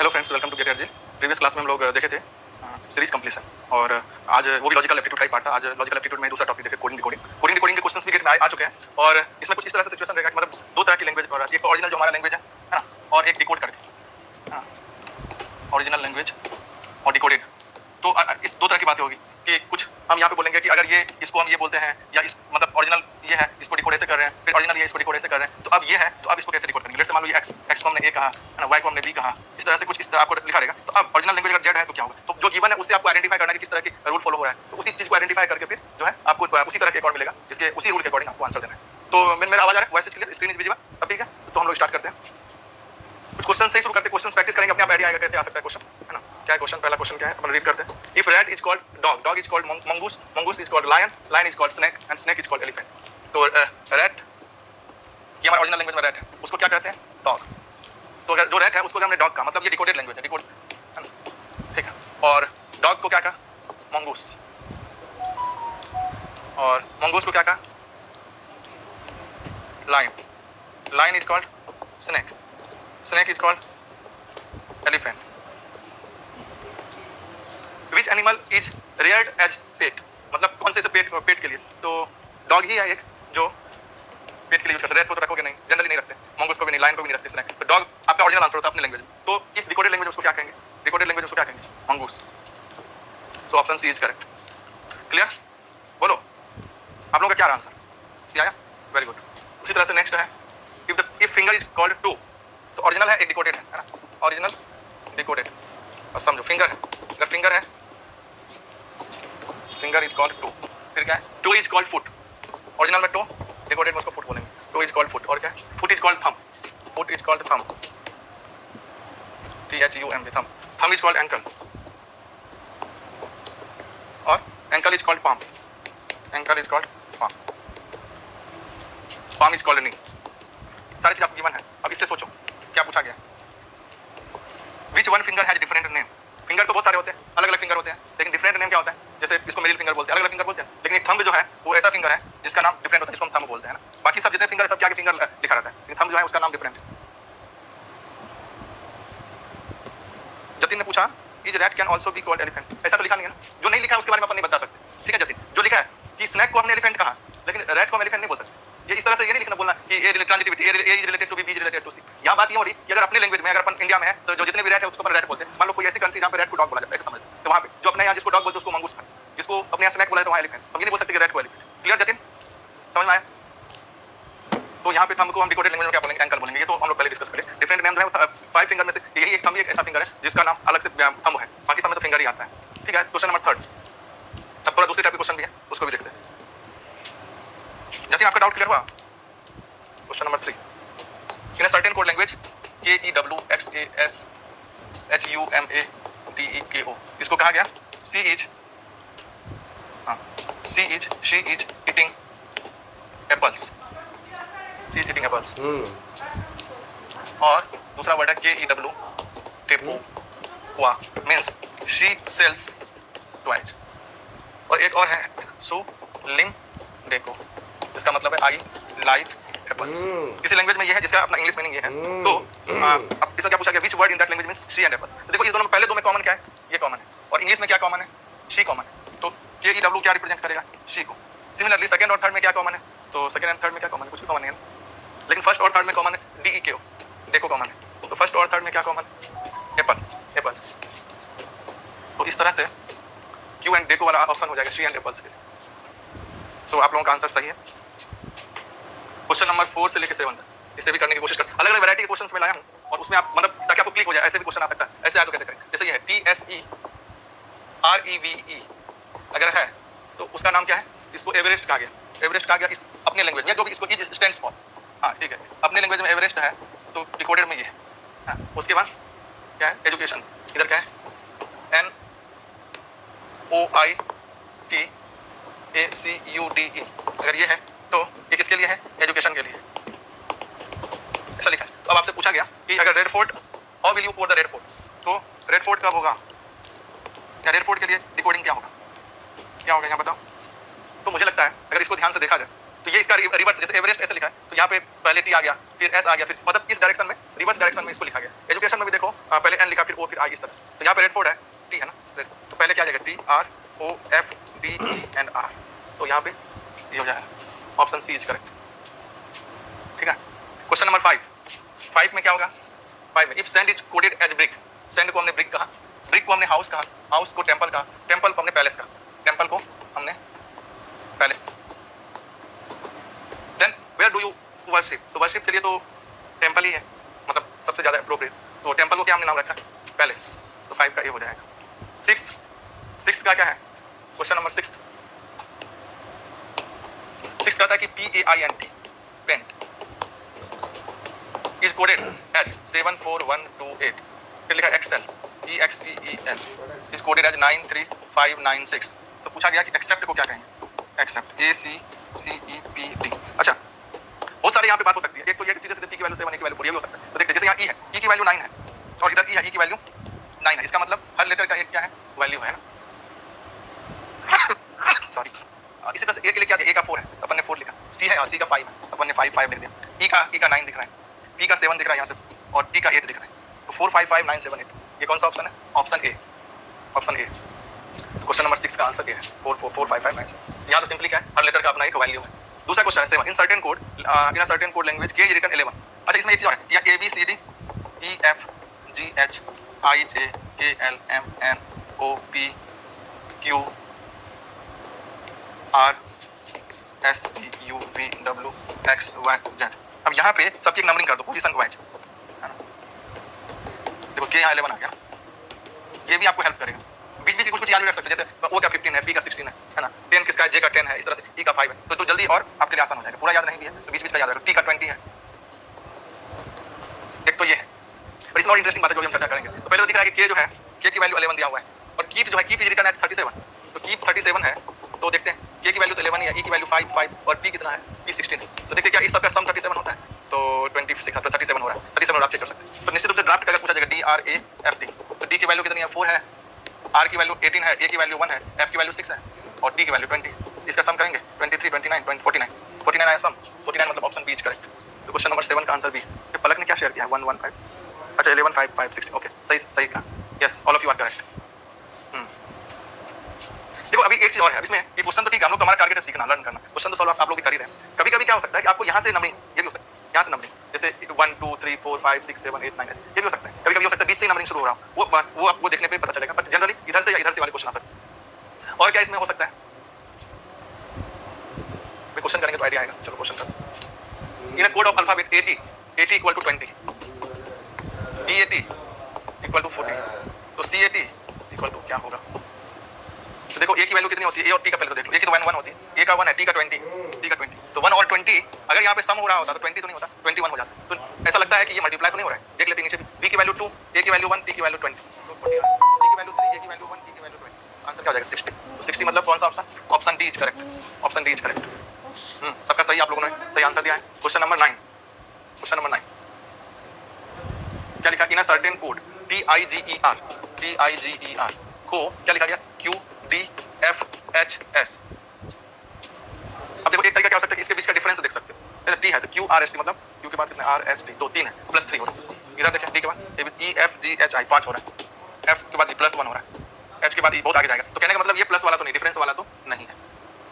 Hello friends, welcome to get energy. Previous class में हम लोग देखे थे सीरीज कंप्लीशन, और आज वो भी लॉजिकल एप्टीट्यूड का ही पार्ट था। आज लॉजिकल एप्टीट्यूड में दूसरा टॉपिक देखे, कोडिंग डिकोडिंग के क्वेश्चंस भी गेट में आ चुके हैं। और इसमें कुछ इस तरह से सिचुएशन रहेगा कि मतलब दो तरह की लैंग्वेज और एक ओरिजिनल जो हमारा लैंग्वेज है ना, और एक डिकोड करके ओरिजिनल लैंग्वेज और डिकोडेड। तो इस दो तरह की बातें होगी कि कुछ हम यहाँ पे बोलेंगे कि अगर ये इसको हम ये बोलते हैं, या इस मतलब ओरिजिनल ये है, इसको डिकोड ऐसे कर रहे हैं, फिर ओरिजिनल ये इसको डिकोड ऐसे कर रहे हैं, तो अब ये है तो अब इसको कैसे डिकोड करेंगे। लेट्स से मान लो ये एक्स को हमने ए कहा है ना, वाई को हमने बी कहा, इस तरह से कुछ इस तरह आपको लिखा रहेगा। तो अब ओरिजिनल लैंग्वेज अगर जेड है तो क्या होगा, तो जो गिवन है उससे आपको आइडेंटिफाई करना है कि किस तरह की रूल फॉलो हो रहा है। तो उसी चीज को आइडेंटिफाई करके फिर जो है आपको उसी तरह के अकॉर्ड मिलेगा, जिसके उसी रूल के अकॉर्डिंग आपको आंसर देना है। तो मेरा आवाज आ रहा है, voice clear, screen is visible, सब ठीक है। तो हम लोग स्टार्ट करते हैं। कुछ क्वेश्चन से शुरू करते हैं, क्वेश्चन प्रैक्टिस करेंगे, अपने आप आइडिया आएगा कैसे आ सकता है क्वेश्चन, है ना। क्या है क्वेश्चन, पहला क्वेश्चन क्या है अपन रीड करते हैं। If rat is called dog, dog is called mongoose, mongoose is called lion, lion is called snake and snake is called elephant. तो रैट ये हमारा ओरिजिनल लैंग्वेज में रैट है, उसको क्या कहते हैं, डॉग। तो अगर जो रैट है उसको हमने डॉग कहा, मतलब ये डिकोडेड लैंग्वेज है, डिकोड, है ना, ठीक है। और डॉग को क्या कहा, मंगूस, और मंगूस को क्या कहा, lion, lion is called snake, snake is called elephant. Which animal is reared as pet, मतलब कौन से पेट के लिए, तो डॉग ही है एक जो पेट के लिए यूज करते हैं। रैट को तो रखोगे नहीं, जनरली नहीं रखते, मंगूस को भी नहीं, लायन को भी नहीं रखते, स्नेक। तो डॉग आपका ओरिजिनल आंसर होता है अपने लैंग्वेज में। तो इस डिकोडेड लैंग्वेज उसको क्या कहेंगे, डिकोडेड लैंग्वेज उसको क्या कहेंगे, mongoose. So option C is correct. Clear, बोलो आप लोगों का क्या आंसर, सी आया, वेरी गुड। उसी तरह से नेक्स्ट है, if finger is called two, तो ओरिजिनल है एक डिकोडेड है ना, ओरिजिनल डिकोडेड। और समझो फिंगर है, अगर फिंगर है, फिंगर इज कॉल्ड टू, फिर क्या है, two is called foot, original में टू, डिकोडेड में उसको फुट बोलेंगे। टू इज कॉल्ड फुट, और क्या है, foot is called thumb, foot is called thumb, THUMB, thumb. Thumb is called ankle, और ankle is called palm, ankle is called palm, palm is called knee. सारी चीज आपको given है। अब इससे सोचो क्या पूछा गया, which one finger has different name. Finger तो बहुत सारे होते हैं, अलग अलग फिंगर होते हैं, लेकिन डिफरेंट नेम क्या होता है, जैसे इसको मिडिल फिंगर बोलते हैं, अलग अलग फिंगर बोलते हैं, लेकिन एक थंब जो है वो ऐसा फिंगर है जिसका नाम डिफरेंट होता है, इसको हम थंब बोलते हैं ना। बाकी सब जितने फिंगर है सब क्या के फिंगर लिखा रहता है, लेकिन थंब जो है उसका नाम डिफरेंट है। जतिन ने पूछा is rat can also be called elephant, ऐसा तो लिखा नहीं है ना, जो नहीं लिखा है उसके बारे में अपन नहीं बता सकते, ठीक है जतिन। जो लिखा है कि स्नैक को हमने एलिफेंट कहा, लेकिन रैट को हम एलिफेंट नहीं बोल सकते। ये इस तरह से ये नहीं लिखना, बोलना कि A transitivity, A is related to B, B is related to C. यहाँ बात ये हो रही कि अगर अपने लैंग्वेज में, अगर अपन इंडिया में है तो जो जितने भी रैट है उसको अपन रैट बोलते हैं। मान लो कोई ऐसी कंट्री जहाँ पे रैट को डॉग बोला जाता है, ऐसे समझ, तो वहाँ पे जो अपने यहाँ जिसको डॉग बोलते हैं उसको मंगूस, जिसको अपने यहाँ स्नैक बोला है तो वहाँ एलिफेंट। हम ये नहीं बोल सकते कि रैट को एलिफेंट। क्लियर जतिन, समझ में आया। तो यहाँ पे थंब को हम डिकोडेड लैंग्वेज में क्या बोलेंगे, एंकल बोलेंगे। ये तो हम लोग पहले डिस्कस करें। डिफरेंट नेम जो है 5 फिंगर में से यही एक थंब, एक ऐसा फिंगर है जिसका नाम अलग से थंब है, बाकी सब में तो फिंगर ही आता है, ठीक है। क्वेश्चन नंबर 3, अब थोड़ा दूसरी टाइप का क्वेश्चन भी है, उसको भी देखते हैं। जतिन आपका डाउट क्लियर हुआ। Question number 3, in a certain code language KEWXASHUMADEKO, इसको कहा गया see is she is eating apples, she is eating apples. और दूसरा वर्ड है KEW टेपुआ, मीन्स शी सेल्स टॉयज। और एक और है सो लिंग डेको, इसका मतलब है आई लाइक एप्पल्स। इसी लैंग्वेज में ये है जिसका अपना इंग्लिश मीनिंग ये है। तो अब इसमें क्या पूछा गया, which word in that language means she and apples. तो देखो ये दोनों में, पहले दो में कॉमन क्या है, ये कॉमन है, और इंग्लिश में क्या कॉमन है, शी कॉमन है। तो KEW क्या रिप्रेजेंट करेगा, शी को। सिमिलरली सेकंड और थर्ड में क्या कॉमन है, तो सेकंड एंड थर्ड में क्या कॉमन है, कुछ भी कॉमन नहीं है, लेकिन फर्स्ट और थर्ड में कॉमन है DEKO, डेको कॉमन है। तो फर्स्ट और थर्ड में क्या कॉमन है, एप्पल, एप्पल्स। तो इस तरह से क्यू एंड डेको वाला ऑप्शन हो जाएगा शी एंड एप्पल्स के लिए। तो आप लोगों का आंसर सही है। क्वेश्चन नंबर 4 से लेकर 7 तक इसे भी करने की कोशिश कर, अलग अलग वैरायटी के क्वेश्चंस में लाया हूं, और उसमें आप मतलब ताकि आपको क्लिक हो जाए, ऐसे भी क्वेश्चन आ सकता है। ऐसे आया तो कैसे करें, जैसे ये है TSEREVE, अगर है तो उसका नाम क्या है, इसको एवरेस्ट कहा गया, एवरेस्ट कहा गया इस अपने लैंग्वेज में, जो भी इसको इज स्टैंड्स फॉर, हाँ ठीक है, अपने लैंग्वेज में एवरेस्ट है, तो डिकोडेड में ये है। हाँ, उसके बाद क्या है, एजुकेशन, इधर क्या है, NOITACUDE, अगर ये है तो ये किसके लिए है, एजुकेशन के लिए, ऐसा लिखा है। तो अब आपसे पूछा गया कि अगर red fort, how will you code the red fort, तो रेड फोर्ट कब होगा, या रेड फोर्ट के लिए डिकोडिंग क्या होगा, क्या होगा यहाँ बताओ। तो मुझे लगता है अगर इसको ध्यान से देखा जाए तो ये इसका रिवर्स, जैसे एवरेस्ट ऐसे लिखा है, तो यहाँ पे पहले T आ गया, फिर S आ गया, फिर मतलब इस डायरेक्शन में, रिवर्स डायरेक्शन में इसको लिखा गया। एजुकेशन में भी देखो पहले एन लिखा फिर ओ फिर आई, इस तरह से। तो यहाँ पे रेडफोर्ड है, टी है ना, तो पहले क्या आ जाएगा TROFDENR, तो यहाँ पे ये हो जाएगा ऑप्शन सी इज करेक्ट। ठीक है, क्वेश्चन नंबर 5 में क्या होगा, 5 में if sand is coded as brick, sand को हमने ब्रिक कहा, ब्रिक को हमने हाउस कहा, हाउस को टेम्पल कहा, टेम्पल को हमने पैलेस कहा, टेम्पल को हमने palace. Then where do you worship, तो वर्शिप के लिए तो टेम्पल ही है, मतलब सबसे ज्यादा अप्रोप्रिएट, तो टेम्पल को क्या हमने नाम रखा, पैलेस, तो 5 का ये हो जाएगा। सिक्स्थ का क्या है, क्वेश्चन नंबर 6 कहता है कि PAINT paint is coded as 74128, फिर लिखा excel EXCEL is coded as 93596, तो पूछा गया कि एक्सेप्ट को क्या कहेंगे, एक्सेप्ट ACCEPT। अच्छा, बहुत सारे यहाँ पे बात हो सकती है, एक तो ये कि सीधे सीधे P की वैल्यू 7 A की वैल्यू 4 ये भी हो सकता है। तो देखते हैं, जैसे यहाँ E है, E की वैल्यू 9 है और इधर E है, E की वैल्यू 9 है, इसका मतलब हर लेटर का एक क्या है, वैल्यू है ना, सॉरी। इसी तरह से A के लिए क्या दिया, A का 4 है, अपन ने 4 लिखा, C है, C का 5 है, अपन ने 5 लिख दिया, E का 9 दिख रहा है, P का 7 दिख रहा है यहाँ से, और T का 8 दिख रहा है, तो 4 5 5 9 7 8, ये कौन सा ऑप्शन है, option A, option A. Question number 6 का आंसर ये है 4 4 4 5 5 9 7। यहाँ तो सिंपली क्या है, हर लेटर का अपना एक वैल्यू है। दूसरा क्वेश्चन है 7 इन सर्टेन कोड लैंग्वेज के रिटन 11। अच्छा, इसमें एक चीज और है, या ABCDEFGHIJKLMNOPQRSTUVWXYZ। अब यहाँ पे सबकी एक नंबरिंग कर दो पोजीशन वाइज, है ना। देखो के यहाँ 11 आ गया, ये भी आपको हेल्प करेगा। बीच बीच कुछ याद रख सकते हैं, जैसे O का 15 है, P का 16 है ना, 10 किसका है, J का 10 है, इस तरह से E का 5 है, तो जल्दी और आपके लिए आसान हो जाएगा। पूरा याद नहीं भी है तो बीच बीच का याद रखो, T का 20 है, एक तो ये है। पर इसमें और इंटरेस्टिंग बात है जो हम चर्चा करेंगे। तो पहले तो दिख रहा है कि K जो है, K की वैल्यू 11 दिया हुआ है, और कीप जो है, कीप इज रिटन एट 37, तो कीप 37 है, तो देखते हैं K की वैल्यू तो 11 ही है, E की वैल्यू 5 5 और P कितना है, P 16 है, तो देखते हैं क्या इस सबका सम 37 होता है, तो 26 37 हो रहा है, 37 आप चेक कर सकते हैं। तो निश्चित रूप से ड्राफ्ट करके पूछा जाएगा DRAFT, तो D की वैल्यू कितनी है, 4 है, R की वैल्यू 18 है, A की वैल्यू 1 है, F की वैल्यू 6 है, और T की वैल्यू 20, इसका सम करेंगे 23 29 49 आया सम, 49 मतलब ऑप्शन बी इज करेक्ट। तो क्वेश्चन नंबर 7 का आंसर बी। ये पलक ने क्या शेयर किया है, 115, अच्छा 11 5 5 16, ओके सही कहा, yes all of you are correct. देखो अभी एक चीज और है इसमें, ये क्वेश्चन तो ठीक है, हम लोग हमारा टारगेट है सीखना, लर्न करना, क्वेश्चन तो सॉल्व आप लोग भी कर ही रहे हैं। कभी कभी क्या हो सकता है कि आपको यहाँ से नंबरिंग, ये भी हो सकता है यहाँ से नंबरिंग, जैसे 1 2 3 4 5 6 7 8 9 ये भी हो सकता है। कभी कभी हो सकता है बीच से ही नंबरिंग शुरू हो रहा हो, वो आपको देखने पे पता चलेगा, बट जनरली इधर से या इधर से वाले क्वेश्चन आ सकते हैं। और क्या इसमें हो सकता है, क्वेश्चन करेंगे तो आइडिया आएगा। चलो क्वेश्चन कर, in a code of alphabet AT equal to 20, DAT equal to 40, तो CAT इक्वल टू क्या होगा। तो देखो A की वैल्यू कितनी होती है, A और T का पहले तो देख लो, A की तो 1 होती है, A का 1 है, T का 20, तो 1 और 20 अगर यहाँ पे सम हो रहा होता तो 20 तो नहीं होता, 21 हो जाता। तो ऐसा लगता है कि ये मल्टीप्लाई तो नहीं हो रहा है, देख लेते हैं नीचे भी, B की वैल्यू 2, A की वैल्यू 1, T की वैल्यू 20, तो 40, C की वैल्यू 3, A की वैल्यू 1, T की वैल्यू 20, आंसर क्या हो जाएगा 60। तो 60 मतलब कौन सा option, option D is correct, option D is correct. सबका सही, आप लोगों ने सही आंसर दिया है। क्वेश्चन नंबर 9 क्या लिखा, इन अ सर्टेन कोड TIGER को क्या लिखा गया, QDFHS। अब देखो एक तरीका क्या हो सकता है कि इसके बीच का डिफरेंस देख सकते हो, जैसे T है तो QRST मतलब Q के बाद कितने RST, तो 3 है, प्लस 3 हो रहा है। इधर देखें D के बाद EFGHI 5 हो रहा है, F के बाद प्लस 1 हो रहा है, H के बाद E बहुत आगे जाएगा, तो कहने का मतलब ये प्लस वाला तो नहीं, डिफरेंस वाला तो नहीं है।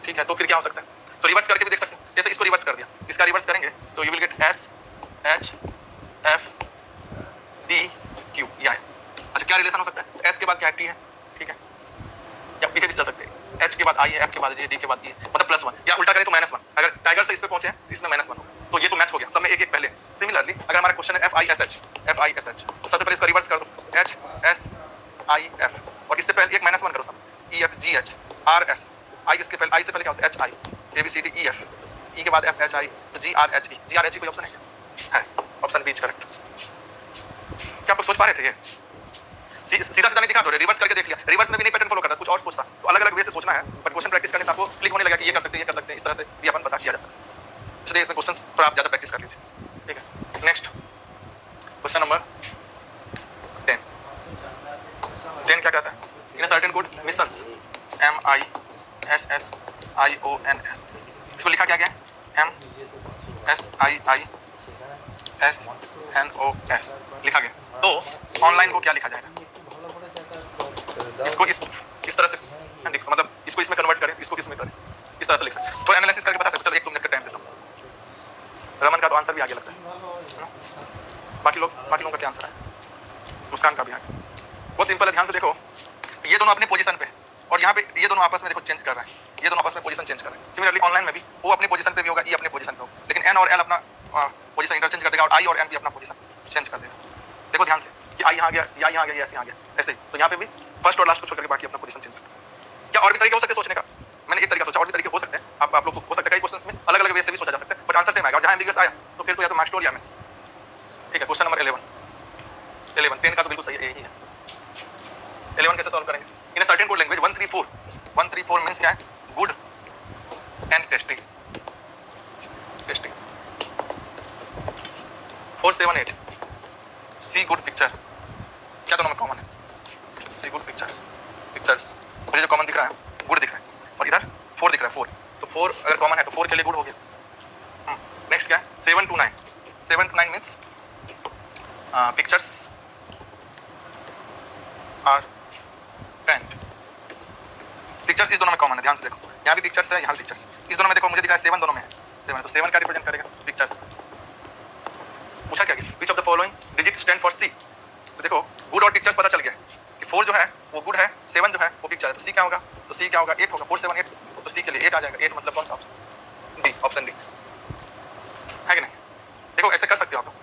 ठीक है, तो फिर क्या हो सकता है, तो रिवर्स करके भी देख सकते हैं, जैसे इसको रिवर्स कर दिया, इसका रिवर्स करेंगे तो यू विल गेट SHFDQ, या अच्छा क्या रिलेशन हो सकता है, S के बाद क्या T है, ठीक है, या पीछे भी चल सकते हैं, H के बाद I है, F के बाद J, D के बाद E, मतलब +1, या उल्टा करें तो -1, अगर टाइगर से इस पे पहुंचे हैं तो इसमें -1 होगा, तो ये तो मैच हो गया सब में एक एक पहले। सिमिलरली अगर हमारा क्वेश्चन है FISH, तो सबसे पहले इसको रिवर्स कर दो, HSIF, और इससे पहले एक -1 करो सब, EFGH RS, I इसके पहले, I से पहले क्या होता है HI, ABCDEF, E के बाद FHI, तो GRHE कोई ऑप्शन है, ऑप्शन बी इज करेक्ट। क्या आप लोग सोच पा रहे थे, ये सीधा नहीं दिखा, तो रिवर्स करके देख लिया, रिवर्स में भी नहीं पैटर्न फॉलो करता, कुछ और सोचता, तो अलग अलग वे से सोचना है, बट क्वेश्चन प्रैक्टिस करने से आपको क्लिक होने लगा कि ये कर सकते हैं, इस तरह से भी अपन पता किया जा सकता है, इसलिए इसमें क्वेश्चंस थोड़ा आप ज्यादा प्रैक्टिस कर लीजिए। ठीक है, नेक्स्ट क्वेश्चन नंबर 10 क्या कहता है, in a certain code missions MISSIONS, इसको लिखा क्या गया, MSIISNOS लिखा गया, तो ऑनलाइन को क्या लिखा जाएगा, इसको इस तरह से मतलब इसको इसमें कन्वर्ट करें, इसको किस में करें, इस तरह से लिख सकते हैं। तो एनालिसिस करके बता सकते। चलो 1-2 मिनट का टाइम देता हूँ। रमन का तो आंसर भी आगे लगता है, बाकी लोगों का क्या आंसर है? मुस्कान का भी आगे। बहुत सिंपल है, ध्यान से देखो। ये दोनों अपनी पोजीशन पे और यहाँ पे ये दोनों आपस में देखो चेंज कर रहे हैं, ये दोनों आपस में पोजीशन चेंज कर रहे हैं। सिमिलरली ऑनलाइन में भी वो अपनी पोजीशन पे भी होगा, ये अपने पोजीशन पे होगा, लेकिन एन और एल अपना पोजीशन इंटरचेंज कर देगा और आई और एन भी अपना पोजीशन चेंज कर देगा। देखो ध्यान से कि आई यहाँ गया, या यहाँ गया, ऐसे यहाँ गया, ऐसे ही। तो यहाँ पे भी फर्स्ट और लास्ट को छोड़ करके बाकी अपना पोजीशन चेंज कर। क्या और भी तरीके हो सकते हैं सोचने का? मैंने एक तरीका सोचा, और भी तरीके हो सकते हैं। आप लोग को हो सकता है कई क्वेश्चंस में अलग अलग वे से भी सोचा जा सकता है, बट आंसर सेम आएगा। और जहाँ एम्बिगुअस आया तो फिर तो या तो मैच टू या मिस। ठीक है, क्वेश्चन नंबर 11 10 का तो बिल्कुल सही यही है। 11 कैसे सॉल्व करेंगे? In a certain code language 134 means क्या है? Good and tasty. 478 see good picture. क्या दोनों में कॉमन है? See good pictures. मुझे जो कॉमन दिख रहा है गुड दिख रहा है, और इधर 4 दिख रहा है। 4 तो 4 अगर कॉमन है तो 4 के लिए गुड हो गया। नेक्स्ट क्या है? 7 to 9 means pictures are friend. Pictures इस दोनों में कॉमन है, ध्यान से देखो। यहाँ भी पिक्चर्स है, यहाँ भी पिक्चर्स। इस दोनों में देखो मुझे दिख रहा है 7 दोनों में है। 7 तो 7 क्या रिप्रेजेंट करेगा? पिक्चर्स। पूछा क्या? Which of the following digit stand for see. तो देखो गुड और पिक्चर्स पता चल गया कि 4 जो है वो गुड है, 7 जो है वो पिक्चर है। तो सी क्या होगा? तो सी क्या होगा? 8 होगा। 4 7 8 तो सी के लिए 8 आ जाएगा। 8 मतलब कौन सा ऑप्शन? डी, ऑप्शन डी है कि नहीं? देखो ऐसे कर सकते हो आप लोग।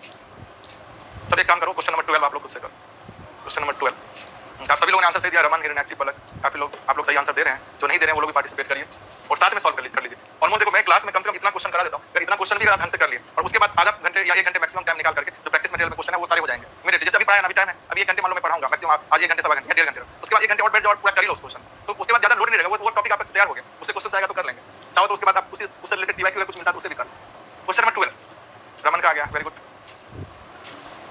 तो एक काम करो, क्वेश्चन नंबर 12 आप लोग खुद से करो। क्वेश्चन नंबर 12 आप सभी लोगों ने आंसर सही दिया। रमन, हिरण्यक, पलक, काफी लोग आप लोग सही आंसर दे रहे हैं। जो नहीं दे रहे हैं वो लोग भी पार्टिसिपेट करिए और साथ में सॉल्व कर लीजिए। ऑलमोस्ट देखो मैं क्लास में कम से कम इतना क्वेश्चन करा देता हूँ। अगर इतना क्वेश्चन भी आप ढंग से कर लिए और उसके बाद आधा घंटे या 1 घंटे मैक्सिमम टाइम निकाल करके जो प्रैक्टिस मटेरियल में क्वेश्चन है वो सारे हो जाएंगे मेरे। जैसे अभी पढ़ाया ना, अभी टाइम है, अभी 1 घंटे मान लो मैं पढ़ाऊंगा मैक्सिमम, आप आज 1 घंटे, सवा घंटे, 1.5 घंटे, उसके बाद 1 घंटे और बैठ जाओ और पूरा कर लो उस क्वेश्चन। तो उसके बाद ज्यादा लोड नहीं रहेगा, वो टॉपिक आपका तैयार हो गया, उससे क्वेश्चन आएगा तो कर लेंगे। चाहो तो उसके बाद आप उससे रिलेटेड डीवाईक्यू कुछ मिलता है तो उसे भी कर। क्वेश्चन नंबर 12 रमन का आ गया, वेरी गुड।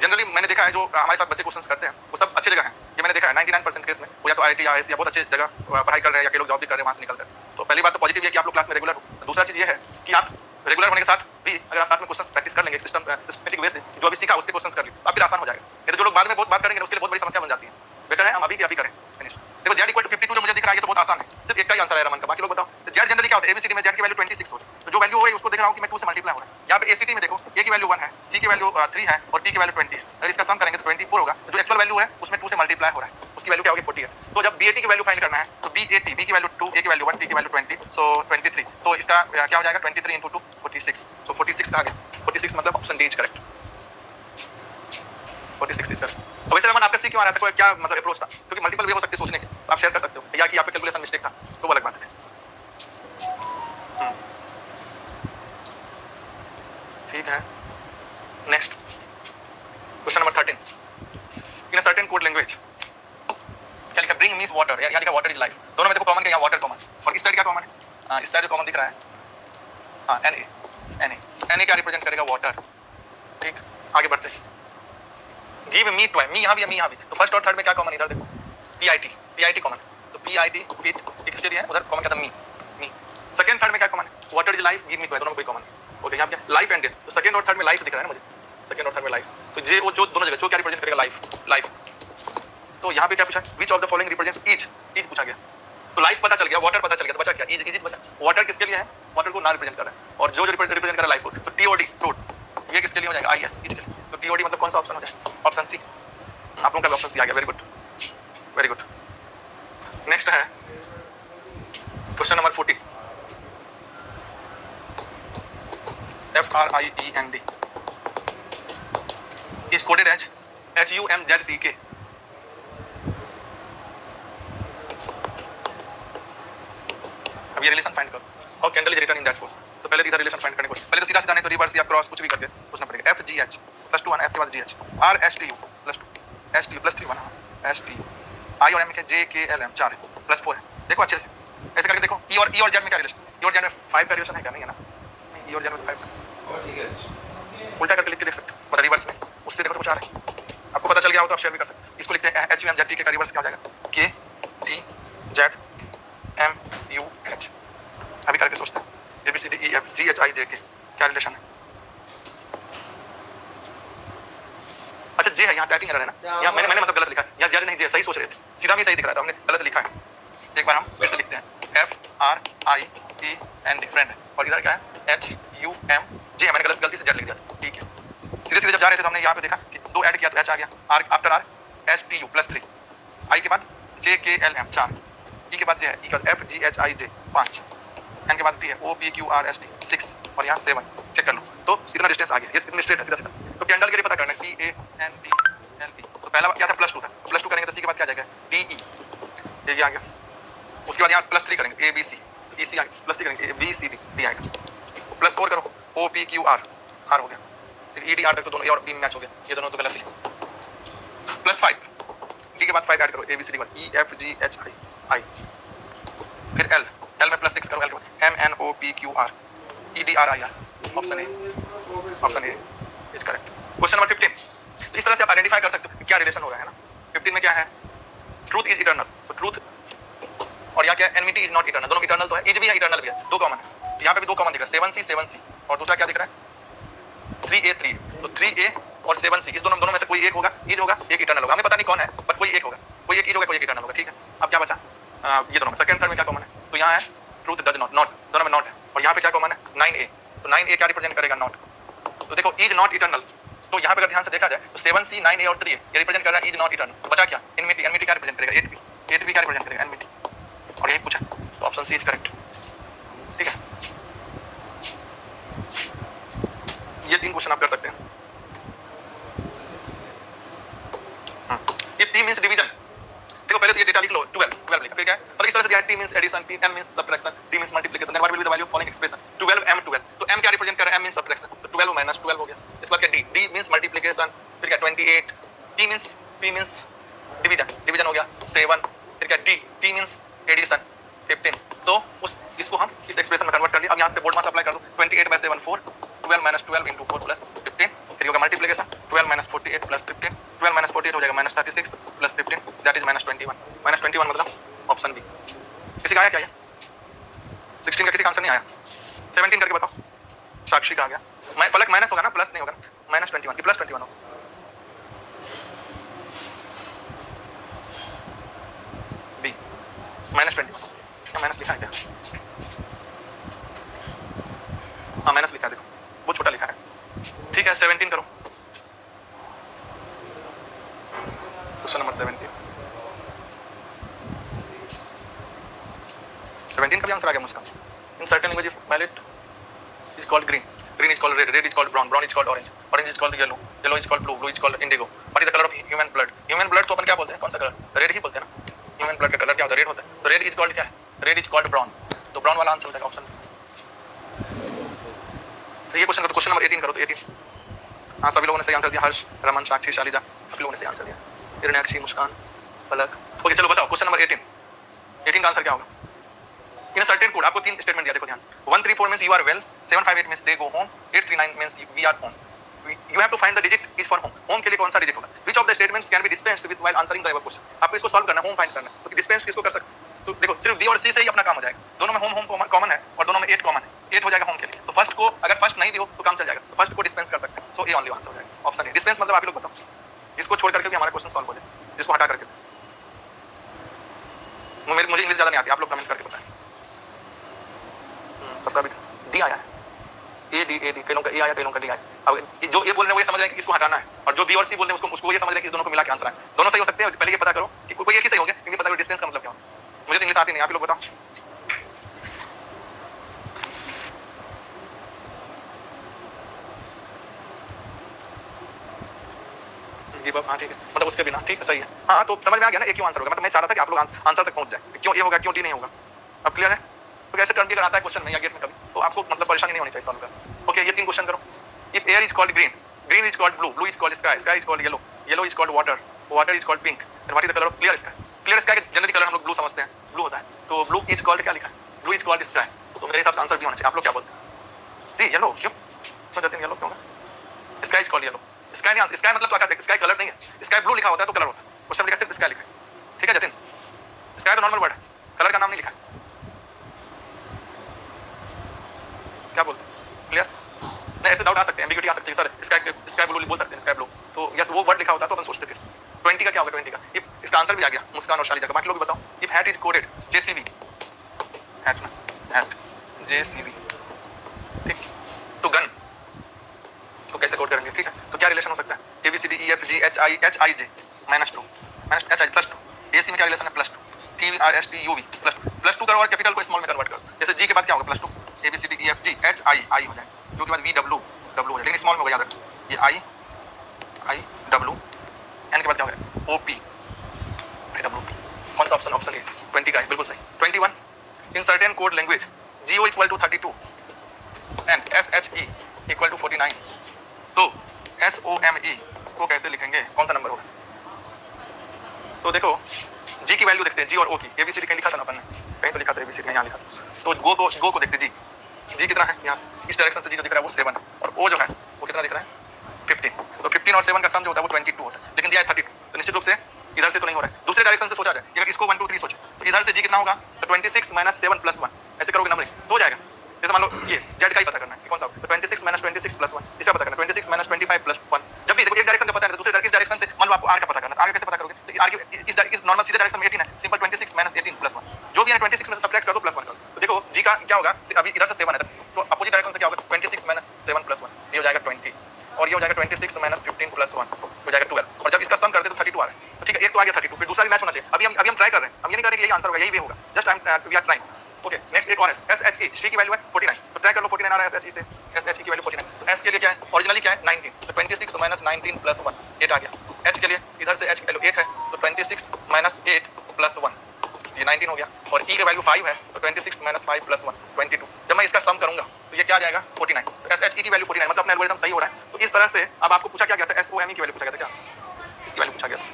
जनरली मैंने देखा है जो हमारे साथ बच्चे क्वेश्चंस करते हैं वो सब अच्छी जगह है। ये मैंने देखा है 99% केस में वो या तो IIT या IISc या बहुत अच्छे जगह पढ़ाई कर रहे हैं या कई लोग जॉब भी कर रहे हैं वहाँ से निकल कर। तो पहली बात तो पॉजिटिव है कि आप लोग क्लास में रेगुलर हो। दूसरा चीज़ ये है कि आप रेगुलर होने के साथ भी अगर आप साथ में क्वेश्चन प्रैक्टिस कर लेंगे सिस्टमेटिक वे से, जो अभी सीखा उसके क्वेश्चन कर लिए तो फिर आसान हो जाएगा। ये तो जो लोग बाद में बहुत बात करेंगे उसके लिए बहुत बड़ी समस्या बन जाती है। बेटर है हम अभी के अभी करें। देखो Z = 52 जो मुझे दिख रहा है ये तो बहुत आसान है, सिर्फ एक का ही आंसर है रमन का। बाकी लोग बताओ। तो Z जनरली क्या होता है? ABCD में Z की वैल्यू 26 होती है, तो जो वैल्यू हो रही है उसको देख रहा हूँ कि मैं 2 से मल्टीप्लाई हो रहा है। यहाँ पे ACT में देखो A की वैल्यू 1 है, C की वैल्यू 3 है और T की वैल्यू 20 है। अगर इसका सम करेंगे तो 24 होगा। जो एक्चुअल वैल्यू है उसमें 2 से मल्टीप्लाई हो रहा है, उसकी वैल्यू क्या होगी? 40 है। तो जब BAT की वैल्यू फाइंड करना है तो BAT, B की वैल्यू 2, A की वैल्यू 1, T की वैल्यू 20, सो 23। तो इसका क्या हो जाएगा? 23 × 2 46। तो 46 आ गया। 46 मतलब option D is correct. 46 is correct. तो वैसे रमन आपका सी क्यों आ रहा था? कोई क्या मतलब अप्रोच था? क्योंकि मल्टीपल वे हो सकते हैं सोचने के, आप शेयर कर सकते हो, या कि आपका कैलकुलेशन मिस्टेक था तो वो अलग बात है। ठीक है, next question number 13 in a certain code language क्या लिखा? ब्रिंग मीन्स वाटर, या लिखा वाटर इज लाइफ। दोनों में देखो कॉमन क्या? Water common. और इस साइड क्या कॉमन है? इस साइड जो कॉमन दिख रहा है Na क्या रिप्रेजेंट करेगा? वाटर। ठीक, आगे बढ़ते हैं। गिव मी टॉय, मी यहाँ भी है, मी यहाँ भी। तो फर्स्ट और थर्ड में क्या कॉमन? इधर देखो PIT कॉमन। तो PIT किसके लिए है? उधर कॉमन क्या था? मी। सेकंड थर्ड में क्या कॉमन है? Water is life, give me toy, दोनों में कोई कॉमन। ओके, यहाँ क्या? Life and death. तो सेकंड और थर्ड में लाइफ दिख रहा है ना मुझे, सेकंड और थर्ड में लाइफ। तो ये वो जो दोनों जगह जो क्या रिप्रेजेंट करेगा? लाइफ। तो यहाँ पे क्या पूछा? विच of the following represents each पूछा गया। तो लाइफ पता चल गया, वाटर पता चल गया, तो बचा क्या? इज बचा। वाटर किसके लिए है? वाटर को ना रिप्रेजेंट कर रहा है, और जो रिप्रेजेंट कर रहा है लाइफ को, तो TOD टोट, ये किसके लिए हो जाएगा? IS, इज के लिए। तो TOD मतलब कौन सा ऑप्शन हो जाएगा? Option C. आप लोगों का ऑप्शन सी आ गया, वेरी गुड। नेक्स्ट है question number 40 FRIEND is coded as HUMZTK। अब ये रिलेशन फाइंड करो। How candle is written in that code. तो पहले इधर रिलेशन फाइंड करने को, पहले तो सीधा नहीं तो रिवर्स या क्रॉस कुछ भी करके पूछना पड़ेगा। FGH + 2 F के बाद GH RSTU + 2 STU + 3 1 STU I और M के JKLM 4 है + 4 है। देखो अच्छे से ऐसे करके देखो। E और Z में क्या रिलेशन? E और Z में 5 का रिलेशन है क्या? नहीं है ना। E और Z में 5 और ठीक है, उल्टा करके लिख के देख सकते हो, मतलब रिवर्स में। उससे देखो तो कुछ आ रहा है, आपको पता चल गया हो तो आप शेयर भी कर सकते हो। इसको लिखते हैं HUMZTK का रिवर्स क्या हो जाएगा? KTZMUH। अभी करके सोचते हैं। ABCDEFGHIJK क्या रिलेशन है? अच्छा अच्छा जे है, यहाँ टाइपिंग एरर है ना, यहाँ मैंने मतलब गलत लिखा है, यहाँ जे नहीं जे, सही सोच रहे थे, सीधा भी सही दिख रहा था, हमने गलत लिखा है। एक बार हम फिर से लिखते हैं, FRIEND फ्रेंड, और इधर क्या है HUM, जे है, मैंने गलती से जेड लिख दिया, ठीक है। सीधे सीधे जब जा रहे थे तो हमने यहाँ पे देखा कि 2 ऐड किया तो H आ गया, R after R STU +3, I के बाद JKLM 4, E के बाद J है, E के बाद FGHIJ 5, N के बाद P है OPQRST 6, और यहाँ 7, चेक कर लो तो इतना डिस्टेंस आ गया, ये इतने स्ट्रेट है सीधा सीधा। तो कैंडल के लिए पता करना है CANDLE, तो पहला क्या था +2 था, तो +2 करेंगे तो C के बाद क्या आ जाएगा DE, ये आ गया। उसके बाद यहाँ +3 करेंगे ABC, EC आ गया, +3 करेंगे ABCD, D आएगा, +4 करो OPQR, R हो गया, फिर EDR तक तो दोनों A और B मैच हो गया, ये दोनों तो गलत है। +5, D के बाद 5 ऐड करो ABCD के बाद EFGHI, फिर L में +6 करो, L के बाद MNOPQR EDRIR, option A is correct. Question number 15, तो इस तरह से आप आइडेंटिफाई कर सकते हो कि क्या रिलेशन हो रहा है ना। 15 में क्या है, ट्रूथ इज इटर्नल, तो ट्रूथ और यहाँ क्या है, एनमिटी इज नॉट इटर्नल, दोनों इटर्नल तो है, इज भी है इटर्नल भी है, दो कॉमन है, तो यहाँ पे भी दो कॉमन दिख रहा है, 7C और दूसरा क्या दिख रहा है 3A, तो 3A और 7C, इस दोनों में से कोई एक होगा, इज होगा, एक इटर्नल होगा, हमें पता नहीं कौन है बट कोई एक होगा, कोई एक इज होगा, कोई एक इटर्नल होगा, ठीक है। अब क्या बचा, ये दोनों में सेकंड थर्ड में क्या कॉमन है, तो यहाँ है ट्रूथ डज नॉट, दोनों में नॉट है, और यहाँ पे क्या कॉमन है 9A, तो 9A क्या रिप्रेजेंट करेगा नॉट, तो देखो इज नॉट इटर्नल, तो यहाँ पे अगर ध्यान से देखा जाए तो 7C 9A और 3A ये रिप्रेजेंट कर रहा है इज नॉट इटर्नल, तो बचा क्या एनमिटी, एनमिटी क्या रिप्रेजेंट करेगा 8B, 8B क्या रिप्रेजेंट करेगा एनमिटी, और यही पूछा, तो ऑप्शन सी इज करेक्ट, ठीक है। ये 3 क्वेश्चन आप कर सकते हैं। ये P मींस डिवीजन, देखो पहले तो ये डेटा लिख लो 12 लिखा, फिर क्या है मतलब इस तरह से दिया है T means addition, P M means subtraction, D means multiplication, then what will be the value of following expression 12 M 12, तो M क्या रिप्रेजेंट कर रहा है M मींस सब्ट्रैक्शन, तो 12 माइनस 12 हो गया। इसके बाद क्या D मींस मल्टीप्लिकेशन, फिर क्या 28, P मींस डिवीजन हो गया 7, फिर क्या D मींस एडिशन 15, तो इसको हम इस एक्सप्रेशन में कन्वर्ट कर लिया। अब यहाँ पे बोर्ड मास अप्लाई कर दो, 28/7 4, 12 माइनस 12 इंटू 4 प्लस 15, फिर होगा मल्टीप्लिकेशन 12 माइनस 48 प्लस 15, 12 माइनस 48 हो जाएगा minus 36 plus 15, that is minus 21, minus 21 मतलब ऑप्शन बी। किसी का आया क्या, 16 का किसी का आंसर नहीं आया, 17 करके बताओ, साक्षी का आ गया, पलक माइनस होगा ना, प्लस नहीं होगा, माइनस 21 की प्लस 21 होगा, बी माइनस 21, क्या माइनस लिखा है क्या, हाँ माइनस लिखा है, देखो वो छोटा लिखा है, ठीक है। 17 करो, क्वेश्चन नंबर 17 का भी आंसर आ गया मुझका। In certain language violet is called green, green is called red, red is called brown, brown is called orange, orange is called yellow, yellow is called blue, blue is called indigo. What is the colour of human blood, human blood तो अपन क्या बोलते हैं, कौन सा colour, red ही बोलते हैं ना, ह्यूमन ब्लड का कलर क्या होता है, रेड होता है, तो रेड इज कॉल्ड क्या है, रेड इज कॉल्ड ब्राउन, तो ब्राउन वाला आंसर हो जाएगा ऑप्शन। तो ये क्वेश्चन करो, क्वेश्चन नंबर 18 करो, तो 18, हाँ सभी लोगों ने सही आंसर दिया, हर्ष, रमन, साक्षी, शालिजा, सभी लोगों ने सही आंसर दिया, हिरण्याक्षी, मुस्कान, पलक। ओके चलो बताओ क्वेश्चन नंबर 18 का आंसर क्या होगा। इन सर्टेन कोड आपको 3 स्टेटमेंट दिया, देखो ध्यान, 134 means you are well, 758 means they go home, 839 means we are home, you have to find the digit is for home, home के लिए कौन सा डिजिट होगा, which of the statements can be dispensed with while answering the above question, आपको इसको solve करना है, home find करना है, तो डिस्पेंस किसको कर सकते, तो देखो सिर्फ बी और सी से ही अपना काम हो जाएगा, दोनों में होम कॉमन है और दोनों में 8 कॉमन है, 8 हो जाएगा होम के लिए, तो फर्स्ट को अगर फर्स्ट नहीं भी हो तो काम चल जाएगा, तो फर्स्ट को डिस्पेंस कर सकते हैं, सो ए ओनली आंसर हो जाएगा ऑप्शन ए। डिस्पेंस मतलब आप लोग बताओ, इसको छोड़ करके भी हमारा क्वेश्चन सॉल्व हो जाए, इसको हटा करके, मुझे इंग्लिश ज्यादा नहीं आती, आप लोग कमेंट करके बताएं। सबका भी डी आया है, ए डी कई लोगों का ए आया, कई लोगों का डी आया। अब जो ए बोल रहे हैं वो ये समझ रहे हैं कि इसको हटाना है, और जो बी और सी बोल रहे हैं उसको ये समझ रहे हैं कि इस दोनों को मिला के आंसर है, दोनों सही हो सकते हैं। पहले ये पता करो कि कोई एक ही सही हो गया, क्योंकि पता करो डिस्टेंस का मतलब क्या होता है। मुझे तो इंग्लिश आती नहीं, आप लोग बताओ। जी बाबा, हाँ ठीक है, मतलब उसके बिना ठीक है, सही है, हाँ तो समझ में आ गया ना, एक क्यों आंसर होगा, मतलब मैं चाह रहा था कि आप लोग आंसर तक पहुंच जाए, क्यों ए होगा क्यों डी नहीं होगा। अब क्लियर है, तो कैसे टर्न भी कराता है क्वेश्चन में या गेट में कभी, तो आपको मतलब परेशानी नहीं होनी चाहिए सॉल्व कर। ओके ये 3 क्वेश्चन करो। If air is called green, green is called blue, blue is called sky, sky is called yellow, yellow is called water, water is called pink, then what is the colour of clear sky, clear sky के generally colour हम लोग blue समझते हैं, blue होता है, तो blue is called क्या लिखा है, ब्लू इज कॉल्ड स्काई, तो मेरे हिसाब से आंसर भी होना चाहिए। आप लोग क्या बोलते हैं जी, येलो क्यों, तो जतिन येलो क्यों होगा, sky is called yellow, sky नहीं, स्काई मतलब तो आकाश है, स्काई कलर नहीं है, स्काई ब्लू लिखा होता है तो कलर होता है, क्वेश्चन लिखा सिर्फ स्काई लिखा है, ठीक है जतिन, स्काई तो नॉर्मल वर्ड है, कलर का नाम नहीं लिखा है, क्या बोलते हैं, क्लियर। ना ऐसे डाउट आ सकते हैं, एम्बिग्यूटी आ सकती है सर स्काई ब्लू बोल सकते हैं, स्काई ब्लू, तो यस वो वर्ड लिखा होता तो अपन सोचते फिर 20 का क्या होगा 20 का। इफ इसका आंसर भी आ गया मुस्कान और शालिजा का, बाकी लोग भी बताओ। If hat is coded JCB, hat ना हैट जेसीबी, ठीक, तो गन तो कैसे कोड करेंगे, ठीक है। तो क्या रिलेशन हो सकता है, A B C D E F G H I J -2 H I +2, A C में क्या रिलेशन है +2, T R S T U V +2 करो और कैपिटल को स्मॉल में कन्वर्ट करो। जैसे जी के बाद क्या होगा +2, A B C D E F G H I हो जाए, जो के बाद वी डब्ल्यू हो जाए, लेकिन स्मॉल में होगा, याद रखो ये आई डब्ल्यू, एन के बाद क्या होगा O P I W P. कौन सा ऑप्शन, ऑप्शन ए 20 का है, बिल्कुल सही। 21 in certain code language GO = 32 and SHE = 49, तो SOME को कैसे लिखेंगे, कौन सा नंबर होगा। तो देखो जी की वैल्यू देखते हैं, जी और ओ की, ABCD कहीं लिखा था ना अपन ने, कहीं तो लिखा था ABCD, यहाँ लिखा था। तो गो को देखते हैं, जी कितना है, यहाँ से इस डायरेक्शन से जी जो दिख रहा है वो 7 और ओ जो है वो कितना दिख रहा है 15, तो 15 और 7 का सम जो होता है वो 22 होता है, लेकिन दिया है 32, तो निश्चित रूप से इधर से तो नहीं हो रहा है, दूसरे डायरेक्शन से सोचा जाए, अगर इसको 1 2 3 सोचे तो इधर से जी कितना होगा, तो 26 - 7 + 1 ऐसे करोगे नंबरिंग तो हो जाएगा। जैसे मान लो ये जेड का ही पता करना है, कौन सा, तो 26 - 26 + 1 इसका पता करना, 26 - 25 + 1। जब भी देखो एक डायरेक्शन का पता है तो दूसरे डायरेक्शन से मान लो आपको आर का पता करना है, आर का कैसे पता करोगे, तो आर इस नॉर्मल सीधे डायरेक्शन में 18 है, सिंपल 26 - 18 + 1, जो भी है 26 में से सब्ट्रैक्ट कर दो +1 कर दो। तो देखो जी का क्या होगा, अभी इधर से 7 है तो अपोजिट डायरेक्शन से क्या होगा 26 - 7 + 1, ये हो जाएगा 20, और ये हो जाएगा 26 - 15 + 1 हो जाएगा 12, और जब इसका सम करते तो 32 आ रहा है, तो ठीक है एक तो आ गया 32, फिर दूसरा भी मैच होना चाहिए। अभी हम ट्राई कर रहे हैं, हम ये नहीं कर रहे कि यही आंसर होगा, यही वे होगा, just we are trying. Okay next एक और है SHE, शी की वैल्यू है 49, तो ट्राई कर लो 49 आ रहा है SHE से, SHE की वैल्यू 49, तो S के लिए क्या है, ओरिजिनली क्या है 19, तो 26 - 19 + 1 8 आ गया। H के लिए इधर से H की वैल्यू 8 है, तो 26 - 8 + 1 ये 19 हो गया, और E की वैल्यू 5 है, तो 26 - 5 + 1 22। जब मैं इसका सम करूंगा तो ये क्या आ जाएगा 49, तो SHE की वैल्यू 49, मतलब अपना एल्गोरिथम सही हो रहा है। तो इस तरह से अब आपको पूछा क्या गया था, SOME की वैल्यू पूछा गया था, क्या इसकी वैल्यू पूछा गया था,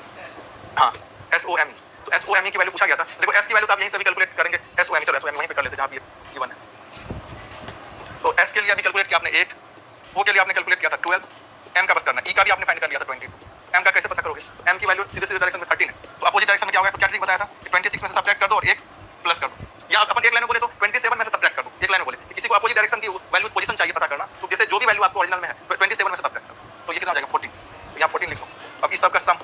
हाँ SOME, तो SOME की वैल्यू पूछा गया था। देखो S की वैल्यू तो आप यहीं से भी कैलकुलेट करेंगे, SOME चलो SOME वहीं पे कर लेते हैं जहाँ भी गिवन है। तो S के लिए अभी कैलकुलेट किया आपने 8, O के लिए आपने कैलकुलेट किया था 12, M का बस करना, E का भी आपने फाइंड कर लिया था 22, M का कैसे पता करोगे, तो M की वैल्यू सीधे डायरेक्शन में 13 है, तो अपोजिट डायरेक्शन में क्या होगा, तो क्या ट्रिक बताया था कि 26 में से सब्ट्रैक्ट कर दो और 1 प्लस कर दो, या अपन एक लाइन में बोले तो 27 में से सब्ट्रैक्ट कर दो, एक लाइन में बोले कि किसी को अपोजिट डायरेक्शन की वैल्यू पोजीशन चाहिए पता करना, तो जैसे जो भी वैल्यू आपको ओरिजिनल में है 27 में से सब्ट्रैक्ट करो, तो ये कितना हो जाएगा 14, तो यहाँ 14 लिखो। अब इस सब का सम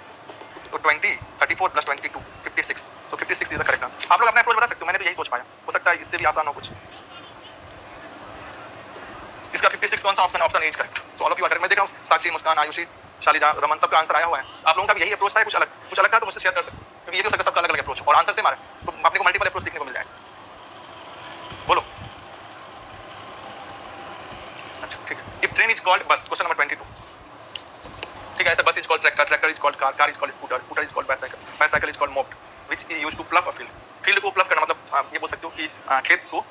तो 20 34 + 22 56, तो 56 इज द करेक्ट आंसर। आप लोग अपना अप्रोच बता सकते हो, मैंने तो यही सोच पाया, हो सकता है इससे भी आसान हो कुछ। इसका 56 कौन सा ऑप्शन है, ऑप्शन ए इज करेक्ट। तो all of you are correct. मैं देख रहा हूं साक्षी, मुस्कान, आयुषी, शालिजा, रमन सबका आंसर आया हुआ है। आप लोगों का भी यही अप्रोच था, कुछ अलग था तो मुझसे शेयर कर सकते हो, क्योंकि ये भी हो सकता है सबका अलग-अलग अप्रोच और आंसर सेम आ रहा है, तो अपने को मल्टीपल अप्रोच सीखने को मिल जाएगा। बोलो अच्छा ठीक है। If train is called bus, question number 22, ठीक है। ऐसे bus is called tractor, tractor is called car, car is called scooter, scooter is called bicycle, bicycle is called moped, which is used to plug a field. Field को plug करना मतलब आप ये बोल सकते हो कि खेत को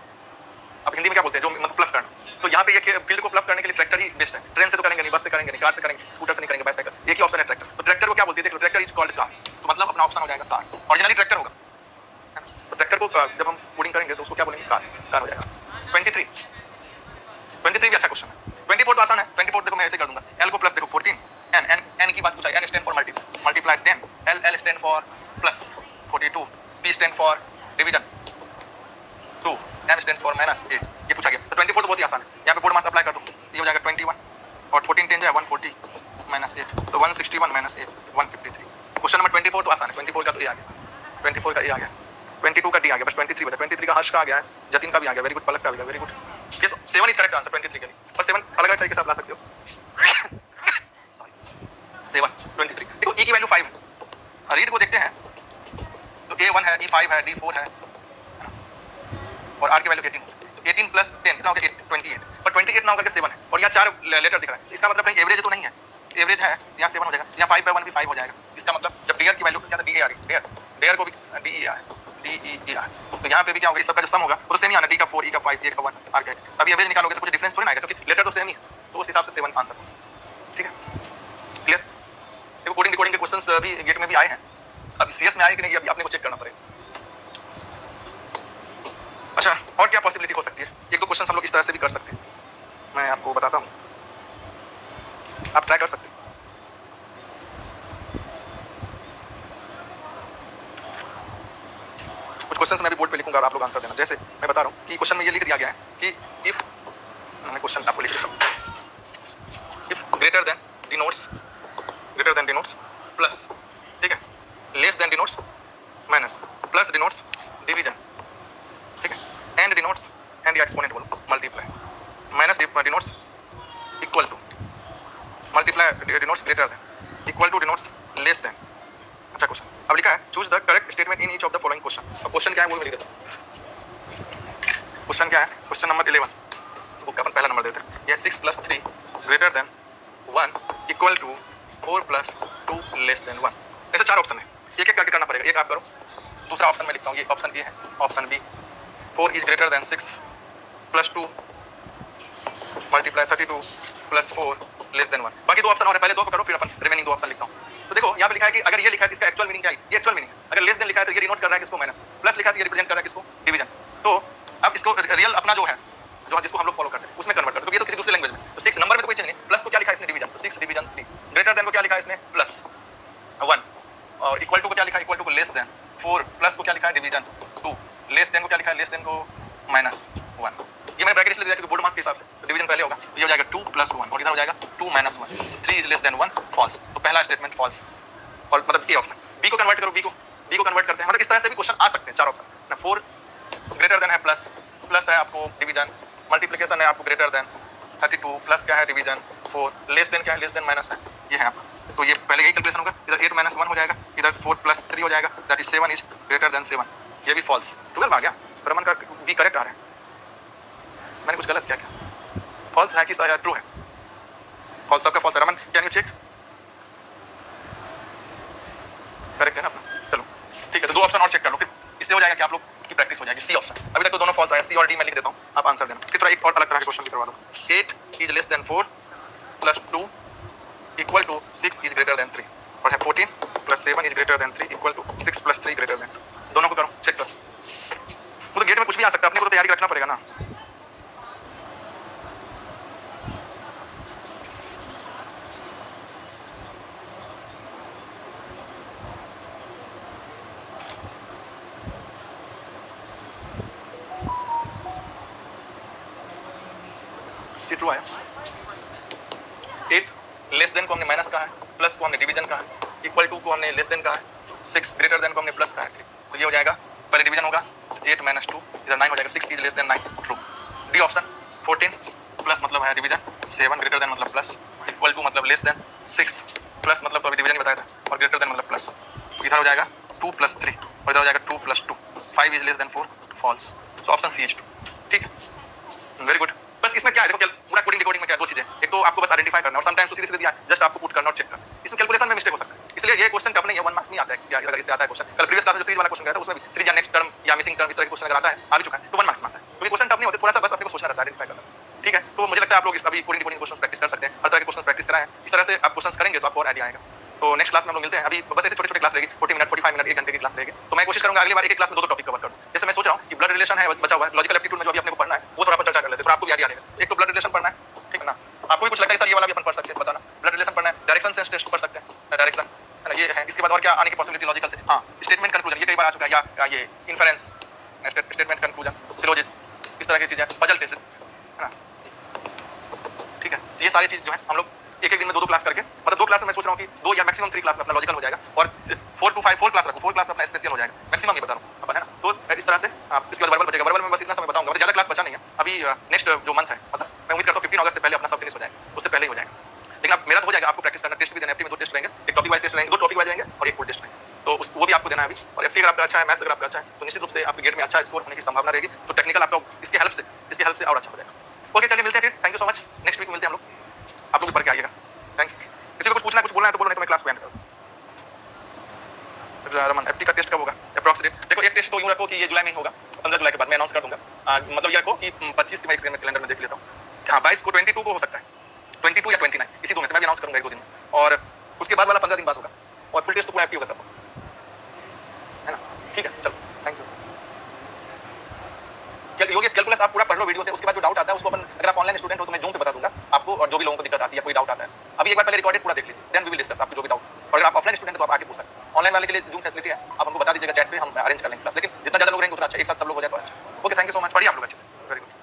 अब हिंदी में क्या बोलते हैं, जो मतलब प्लग करना, तो यहाँ पे ये फील्ड को प्लग करने के लिए ट्रैक्टर ही बेस्ट है। ट्रेन से तो करेंगे नहीं, बस से करेंगे नहीं, कार से करेंगे, स्कूटर से नहीं करेंगे, बाइसाइकिल, एक ही ऑप्शन है ट्रैक्टर। तो ट्रैक्टर को क्या बोलते हैं, देखो ट्रैक्टर इज कॉल्ड कार, तो मतलब अपना ऑप्शन हो जाएगा कार, ओरिजिनली ट्रैक्टर होगा। तो ट्रैक्टर को जब हम कोडिंग करेंगे तो उसको क्या बोलेंगे, कार, कार हो जाएगा। 23 भी अच्छा क्वेश्चन है। 24 तो आसान है, 24 देखो मैं ऐसे कर दूंगा, एल को प्लस देखो 14, एन की बात पूछा, N stand for multiply 10, L stand for plus 42, P stand for division 2, M stand for -8, ये पूछा गया। तो 24 तो बहुत ही आसान है, यहाँ पे बोर्ड मास अप्लाई कर दो, ये हो जाएगा 21 और 14 10 जाए 140 -8, तो 161 -8 153। क्वेश्चन नंबर 24 तो आसान है, 24 का तो ए आ गया, 24 का ए आ गया, 22 का डी आ गया, बस 23 बचा। 23 का हर्ष का आ गया है, जतिन का भी आ गया, वेरी गुड, पलक का भी आ गया, वेरी गुड। ये 7 इज करेक्ट आंसर 23 के लिए, और 7 अलग-अलग तरीके से आप ला सकते हो। सॉरी 7 23। देखो ई की वैल्यू 5 है, रीड को देखते हैं तो A1 है, E5 है, D4 है और R की वैल्यू 18, तो 18 + 10 कितना हो गया 28, पर 28 ना होकर के 7 है और यहाँ 4 लेटर दिख रहा है, इसका मतलब कहीं एवरेज तो नहीं है, एवरेज है, यहाँ 7 हो जाएगा, यहाँ 5/1 भी 5 हो जाएगा। इसका मतलब जब डेयर की वैल्यू क्या था, DA आ रही, डेयर को भी DER, तो यहाँ पे भी क्या होगा, इस सबका जो सम होगा वो तो सेम ही आना, D का 4, E का 5, A का 1, R का 8। अभी एवरेज निकालोगे तो कुछ डिफरेंस थोड़ी ना आएगा, क्योंकि लेटर तो सेम ही है, तो उस हिसाब से 7 आंसर होगा। ठीक है, क्लियर। देखो कोडिंग रिकॉर्डिंग के क्वेश्चंस अभी गेट में भी आए हैं, अब सीएस में आए कि नहीं अभी आपने को चेक करना पड़ेगा। अच्छा, और क्या पॉसिबिलिटी हो सकती है, एक दो क्वेश्चंस हम लोग इस तरह से भी कर सकते हैं, मैं आपको बताता हूँ, आप ट्राई कर सकते हैं। कुछ क्वेश्चंस मैं भी बोर्ड पे लिखूंगा और आप लोग आंसर देना। जैसे मैं बता रहा हूँ कि क्वेश्चन में ये लिख दिया गया है कि इफ, मैं क्वेश्चन आपको लिख देता हूँ, ग्रेटर देन डिनोट्स प्लस, ठीक है, less than denotes minus, plus denotes division, ठीक है, एंड डिनोट्स एंड या एक्सपोनेंट बोलो multiply, minus denotes equal to, multiply denotes greater than, equal to denotes less than. अच्छा क्वेश्चन अब लिखा है choose the correct statement in each of the following question. अब question क्या है वो मैं लिख देता हूं। क्वेश्चन क्या है? क्वेश्चन नंबर 11 बुक का अपन पहला नंबर देते हैं। ये 6 + 3 greater than 1 equal to 4 + 2 less than 1। ऐसे चार ऑप्शन है, एक एक करके करना पड़ेगा। एक आप करो, दूसरा ऑप्शन मैं लिखता हूँ, ये ऑप्शन ए है। Option B 4 is greater than 6 + 2 multiply 32 + 4 less than 1। बाकी दो ऑप्शन और है, पहले दो को करो फिर अपन रिमेनिंग दो ऑप्शन लिखता हूँ। तो देखो यहाँ पे लिखा है कि अगर ये लिखा है इसका एक्चुअल मीनिंग क्या है? ये एक्चुअल मीनिंग है। अगर लेस देन लिखा है तो ये डिनोट कर रहा है किसको? माइनस। प्लस लिखा है तो ये रिप्रेजेंट कर रहा है किसको? डिवीजन। तो अब इसको रियल अपना जो है, जो जिसको हम लोग फॉलो करते हैं उसमें कन्वर्ट करते हैं। तो ये तो किसी दूसरे लैंग्वेज में, तो 6 नंबर में तो कोई चेंज नहीं। प्लस को क्या लिखा है इसने? डिवीजन। तो 6 डिवीजन 3। ग्रेटर देन को क्या लिखा है इसने? +1। और इक्वल टू को क्या लिखा है? इक्वल टू को लेस देन 4। प्लस को क्या लिखा है? डिवीजन 2। लेस देन को क्या लिखा है? लेस देन को -1। ये मैंने ब्रैकेट इसलिए दिया क्योंकि बोर्ड मार्क्स के हिसाब से तो डिवीजन पहले होगा। तो ये हो जाएगा 2 + 1 और इधर हो जाएगा 2 - 1। 3 इज लेस देन 1 फॉल्स। तो पहला स्टेटमेंट फॉल्स। और मतलब ए ऑप्शन। बी को कन्वर्ट करो, बी को कन्वर्ट करते हैं। मतलब इस तरह से भी क्वेश्चन आ सकते हैं। चार ऑप्शन ना, 4 ग्रेटर देन है प्लस है आपको डिवीजन, मल्टीप्लिकेशन है आपको ग्रेटर देन 32 प्लस क्या है डिवीजन 4, लेस देन क्या है? लेस देन माइनस है, ये है आपका। तो ये पहले यही कैलकुलेशन होगा। इधर 8 - 1 हो जाएगा, इधर 4 + 3 हो जाएगा, that is 7 is greater then 7। ये भी फॉल्स। 12 आ गया। ब्रह्मन का बी करेक्ट आ रहा है। मैंने कुछ गलत किया क्या? फॉल्स है कि ट्रू है? फॉल्स, सबका फॉल्स है। Raman can you check? Correct है ना अपना? चलो ठीक है, तो दो ऑप्शन और चेक कर लो, फिर इससे हो जाएगा कि आप लोग की प्रैक्टिस हो जाएगी। सी ऑप्शन अभी तक तो दोनों फॉल्स आया, सी और डी मैं लिख देता हूँ, आप आंसर देना। फिर थोड़ा एक और अलग तरह के क्वेश्चन भी करवा दो। 8 is less than 4 + 2 equal to 6 is greater than 3 और है 14 + 7 is greater than 3 equal to 6 + 3 greater than. दोनों को करो, चेक करो। वो तो गेट में कुछ भी आ सकता है, अपने को तो तैयारी रखना पड़ेगा ना। ट्रू आया। 8 लेस देन को हमने माइनस कहा है, प्लस को हमने डिवीजन कहा है, इक्वल टू को हमने लेस देन कहा है, 6 ग्रेटर देन को हमने प्लस कहा है। तो ये हो जाएगा, पहले डिवीजन होगा 8 - 2 इधर 9 हो जाएगा, 6 is less then 9। True. D option 14 plus मतलब है डिवीजन, 7 ग्रेटर देन मतलब प्लस, इक्वल टू मतलब लेस देन, 6 प्लस मतलब तो अभी डिवीजन ही बताया था, और ग्रेटर देन मतलब प्लस। इधर हो जाएगा 2 + 3 और इधर हो जाएगा 2 + 2, 5 इज लेस देन 4 फॉल्स। तो ऑप्शन सी इज ट्रू। ठीक है, वेरी गुड। बस इसमें क्या है, देखो पूरा कोडिंग डिकोडिंग में क्या है, दो चीजें। एक तो आपको बस आइडेंटिफाई करना और समटाइम्स तो सीधे सीधे दिया जस्ट आपको पुट करना और चेक करना। इसमें कैलकुलेशन में मिस्टेक हो सकता है, इसलिए ये क्वेश्चन टफ नहीं है, 1 मार्क्स नहीं आता है। या अगर इससे आता है क्वेश्चन, कल प्रीवियस क्लास में जो सीरीज वाला क्वेश्चन गया था उसमें भी सीरीज या नेक्स्ट टर्म या मिसिंग टर्म इस तरह के क्वेश्चन अगर आता है, आ भी चुका है, तो 1 मार्क्स में आता है। तो ये क्वेश्चन टफ नहीं होते, थोड़ा सा बस अपने को सोचना रहता है, आइडेंटिफाई करना। ठीक है, तो मुझे लगता है आप लोग इस अभी कोडिंग डिकोडिंग क्वेश्चन प्रैक्टिस कर सकते हैं, हर तरह के क्वेश्चन प्रैक्टिस कराएं। इस तरह से आप क्वेश्चन करेंगे तो आपको और आइडिया आएगा। तो नेक्स्ट क्लास में हम लोग मिलते हैं। अभी बस ऐसे छोटे छोटे क्लास रहेगी, 40 मिनट 45 मिनट 1 घंटे की क्लास रहेगी। तो मैं कोशिश करूंगा अगली बार एक क्लास में दो टॉपिक कवर करूं। जैसे मैं सोच रहा हूं कि ब्लड रिलेशन है बचा हुआ है, लॉजिकल एप्टीट्यूड में जो अभी अपने को पढ़ना है वो थोड़ा अपन चर्चा कर लेते हैं, तो आपको भी आइडिया आएगा। एक तो ब्लड रिलेशन पढ़ना है, ठीक है ना? आपको भी कुछ लगता है सर ये वाला भी अपन पढ़ सकते हैं, बताना। ब्लड रिलेशन पढ़ना है, डायरेक्शन सेंस टेस्ट पढ़ सकते हैं, डायरेक्शन है ना, ये है। इसके बाद और क्या आने की पॉसिबिलिटी लॉजिकल से? हाँ, स्टेटमेंट कंक्लूजन, ये कई बार आ चुका है, या ये इन्फरेंस, स्टेटमेंट कंक्लूजन, सिलोजिज्म, इस तरह की चीजें, पजल टेस्ट, है ना? ठीक है, तो ये सारी चीज जो है हम लोग एक दिन में दो क्लास करके, मतलब 2 क्लास में मैं सोच रहा हूँ कि 2 या मैक्सिमम 3 क्लास में अपना लॉजिकल हो जाएगा, और 4 to 5 4 क्लास रखो, 4 क्लास में अपना स्पेशल हो जाएगा, मैक्सिमम ये बता रहा हूँ अपन, है ना? तो इस तरह से आप इसके बाद वर्बल बचेगा। वर्बल में बस इतना समय बताऊंगा, मतलब ज्यादा क्लास बचा नहीं है अभी। नेक्स्ट जो मंथ है, मतलब मैं उम्मीद करता हूँ 15 अगस्त से पहले अपना सब फिनिश हो जाएगा, उससे पहले ही हो जाएगा। लेकिन अब मेरा तो हो जाएगा, आपको प्रैक्टिस करना, टेस्ट भी देना। एफटी में 2 टेस्ट रहेंगे, एक टॉपिक वाइज टेस्ट रहेंगे, 2 टॉपिक वाइज रहेंगे और एक फुल टेस्ट रहेंगे, तो वो भी आपको देना है अभी। और एफटी अगर आपका अच्छा है, मैथ्स अगर आपका अच्छा है, तो निश्चित रूप से आपके गेट में अच्छा स्कोर होने की संभावना रहेगी। तो टेक्निकल आपका इसकी हेल्प से और अच्छा हो जाएगा। ओके, चलिए मिलते हैं फिर। Thank you so much. Next week मिलते हैं हम लोग, आप लोग भी पढ़ के आइएगा। Thank you. किसी को कुछ पूछना है, कुछ बोलना है तो बोलो, नहीं तो मैं क्लास में एंड कर दूं। रमन एफटी का टेस्ट कब होगा अप्रॉक्सीमेट? देखो एक टेस्ट तो यूं रखो कि ये जुलाई में ही होगा, 15 जुलाई के बाद मैं अनाउंस कर दूंगा। मतलब ये रखो कि 25 की मैं कैलेंडर में देख लेता हूँ। हाँ, 22 को, 22 को हो सकता है, 22 या 29, इसी 2 में से मैं भी अनाउंस करूंगा 1-2 दिन में। और उसके बाद वाला 15 दिन बाद होगा, और फुल टेस्ट तो पूरा एफटी होगा तब, है ना? ठीक है, चलो, थैंक यू। योगेश कैलकुलस आप पूरा पढ़ लो वीडियो से, उसके बाद जो डाउट आता है उसको अपन, अगर आप ऑनलाइन स्टूडेंट हो तो मैं जूम पे बता दूंगा आपको, और जो भी लोगों को दिक्कत आती है, कोई डाउट आता है, अभी एक बार पहले रिकॉर्डेड पूरा देख लीजिए, देन वी विल डिस्कस आपको जो भी डाउट। और अगर आप ऑफलाइन स्टूडेंट तो आप आके पूछ सकते हैं। ऑनलाइन वाले के लिए जूम फैसिलिटी है, आप हमको बता दीजिएगा चैट पे, हम अरेंज कर लेंगे क्लास। लेकिन जितना ज्यादा लोग रहेंगे उतना अच्छा, एक साथ सब लोग हो जाए तो अच्छा। Okay, thank you so much. पढ़िए आप लोग अच्छे से, वेरी गुड।